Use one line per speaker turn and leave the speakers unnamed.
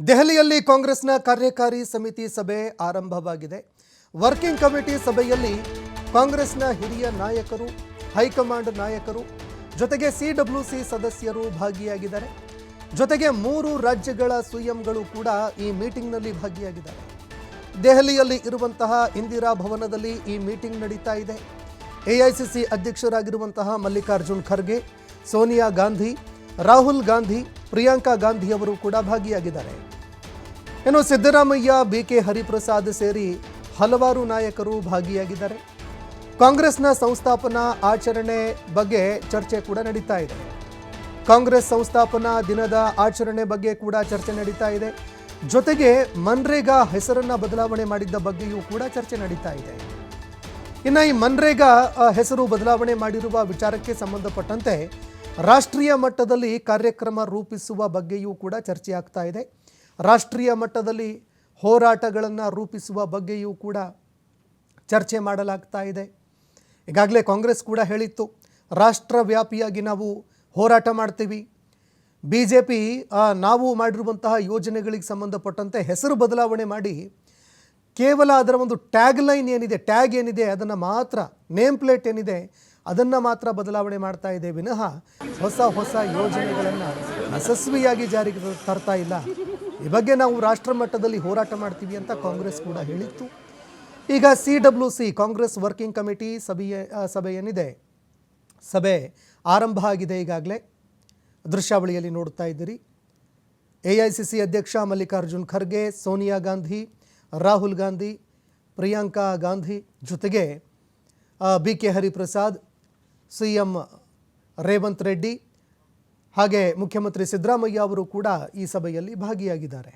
ದೆಹಲಿಯಲ್ಲಿ ಕಾಂಗ್ರೆಸ್ನ ಕಾರ್ಯಕಾರಿ ಸಮಿತಿ ಸಭೆ ಆರಂಭವಾಗಿದೆ. ವರ್ಕಿಂಗ್ ಕಮಿಟಿ ಸಭೆಯಲ್ಲಿ ಕಾಂಗ್ರೆಸ್ನ ಹಿರಿಯ ನಾಯಕರು, ಹೈಕಮಾಂಡ್ ನಾಯಕರು ಜೊತೆಗೆ ಸಿಡಬ್ಲ್ಯೂಸಿ ಸದಸ್ಯರು ಭಾಗಿಯಾಗಿದ್ದಾರೆ. ಜೊತೆಗೆ 3 ರಾಜ್ಯಗಳ ಸಿಎಂಗಳು ಕೂಡ ಈ ಮೀಟಿಂಗ್ನಲ್ಲಿ ಭಾಗಿಯಾಗಿದ್ದಾರೆ. ದೆಹಲಿಯಲ್ಲಿ ಇರುವಂತಹ ಇಂದಿರಾ ಭವನದಲ್ಲಿ ಈ ಮೀಟಿಂಗ್ ನಡೀತಾ ಇದೆ. ಎಐಸಿಸಿ ಅಧ್ಯಕ್ಷರಾಗಿರುವಂತಹ ಮಲ್ಲಿಕಾರ್ಜುನ್ ಖರ್ಗೆ, ಸೋನಿಯಾ ಗಾಂಧಿ, ರಾಹುಲ್ ಗಾಂಧಿ, ಪ್ರಿಯಾಂಕಾ ಗಾಂಧಿ ಅವರು ಕೂಡ ಭಾಗಿಯಾಗಿದ್ದಾರೆ. ಇನ್ನು ಸಿದ್ದರಾಮಯ್ಯ, ಬಿಕೆ ಹರಿಪ್ರಸಾದ್ ಸೇರಿ ಹಲವಾರು ನಾಯಕರು ಭಾಗಿಯಾಗಿದ್ದಾರೆ. ಕಾಂಗ್ರೆಸ್ನ ಸಂಸ್ಥಾಪನಾ ಆಚರಣೆ ಬಗ್ಗೆ ಚರ್ಚೆ ಕೂಡ ನಡೀತಾ ಇದೆ. ಕಾಂಗ್ರೆಸ್ ಸಂಸ್ಥಾಪನಾ ದಿನದ ಆಚರಣೆ ಬಗ್ಗೆ ಕೂಡ ಚರ್ಚೆ ನಡೀತಾ ಇದೆ. ಜೊತೆಗೆ ಮನ್ರೇಗಾ ಹೆಸರನ್ನ ಬದಲಾವಣೆ ಮಾಡಿದ್ದ ಬಗ್ಗೆಯೂ ಕೂಡ ಚರ್ಚೆ ನಡೀತಾ ಇದೆ. ಇನ್ನು ಈ ಮನ್ರೇಗಾ ಹೆಸರು ಬದಲಾವಣೆ ಮಾಡಿರುವ ವಿಚಾರಕ್ಕೆ ಸಂಬಂಧಪಟ್ಟಂತೆ ರಾಷ್ಟ್ರೀಯ ಮಟ್ಟದಲ್ಲಿ ಕಾರ್ಯಕ್ರಮ ರೂಪಿಸುವ ಬಗ್ಗೆಯೂ ಕೂಡ ಚರ್ಚೆ ಆಗ್ತಾ ಇದೆ. ರಾಷ್ಟ್ರೀಯ ಮಟ್ಟದಲ್ಲಿ ಹೋರಾಟಗಳನ್ನು ರೂಪಿಸುವ ಬಗ್ಗೆಯೂ ಕೂಡ ಚರ್ಚೆ ಮಾಡಲಾಗ್ತಾ ಇದೆ. ಈಗಾಗಲೇ ಕಾಂಗ್ರೆಸ್ ಕೂಡ ಹೇಳಿತ್ತು, ರಾಷ್ಟ್ರವ್ಯಾಪಿಯಾಗಿ ನಾವು ಹೋರಾಟ ಮಾಡ್ತೀವಿ. BJP ನಾವು ಮಾಡಿರುವಂತಹ ಯೋಜನೆಗಳಿಗೆ ಸಂಬಂಧಪಟ್ಟಂತೆ ಹೆಸರು ಬದಲಾವಣೆ ಮಾಡಿ ಕೇವಲ ಅದರ ಒಂದು ಟ್ಯಾಗ್ ಏನಿದೆ ಅದನ್ನು ಮಾತ್ರ, ನೇಮ್ ಪ್ಲೇಟ್ ಏನಿದೆ ಅದನ್ನು ಮಾತ್ರ ಬದಲಾವಣೆ ಮಾಡ್ತಾ ಇದೆ ವಿನಃ ಹೊಸ ಯೋಜನೆಗಳನ್ನು ಯಶಸ್ವಿಯಾಗಿ ಜಾರಿಗೆ ತರ್ತಾ ಇಲ್ಲ. ಈ ಬಗ್ಗೆ ನಾವು ರಾಷ್ಟ್ರ ಮಟ್ಟದಲ್ಲಿ ಹೋರಾಟ ಮಾಡ್ತೀವಿ ಅಂತ ಕಾಂಗ್ರೆಸ್ ಕೂಡ ಹೇಳಿತ್ತು. ಈಗ CWC ಕಾಂಗ್ರೆಸ್ ವರ್ಕಿಂಗ್ ಕಮಿಟಿ ಸಭೆ ಏನಿದೆ, ಸಭೆ ಆರಂಭ ಆಗಿದೆ. ಈಗಾಗಲೇ ದೃಶ್ಯಾವಳಿಯಲ್ಲಿ ನೋಡ್ತಾ ಇದ್ದೀರಿ. AICC ಅಧ್ಯಕ್ಷ ಮಲ್ಲಿಕಾರ್ಜುನ್ ಖರ್ಗೆ, ಸೋನಿಯಾ ಗಾಂಧಿ, ರಾಹುಲ್ ಗಾಂಧಿ, ಪ್ರಿಯಾಂಕಾ ಗಾಂಧಿ ಜೊತೆಗೆ BK ಹರಿಪ್ರಸಾದ್, CM ರೇವಂತ್ ರೆಡ್ಡಿ ಹಾಗೆ ಮುಖ್ಯಮಂತ್ರಿ ಸಿದ್ದರಾಮಯ್ಯ ಅವರು ಕೂಡ ಈ ಸಭೆಯಲ್ಲಿ ಭಾಗಿಯಾಗಿದ್ದಾರೆ.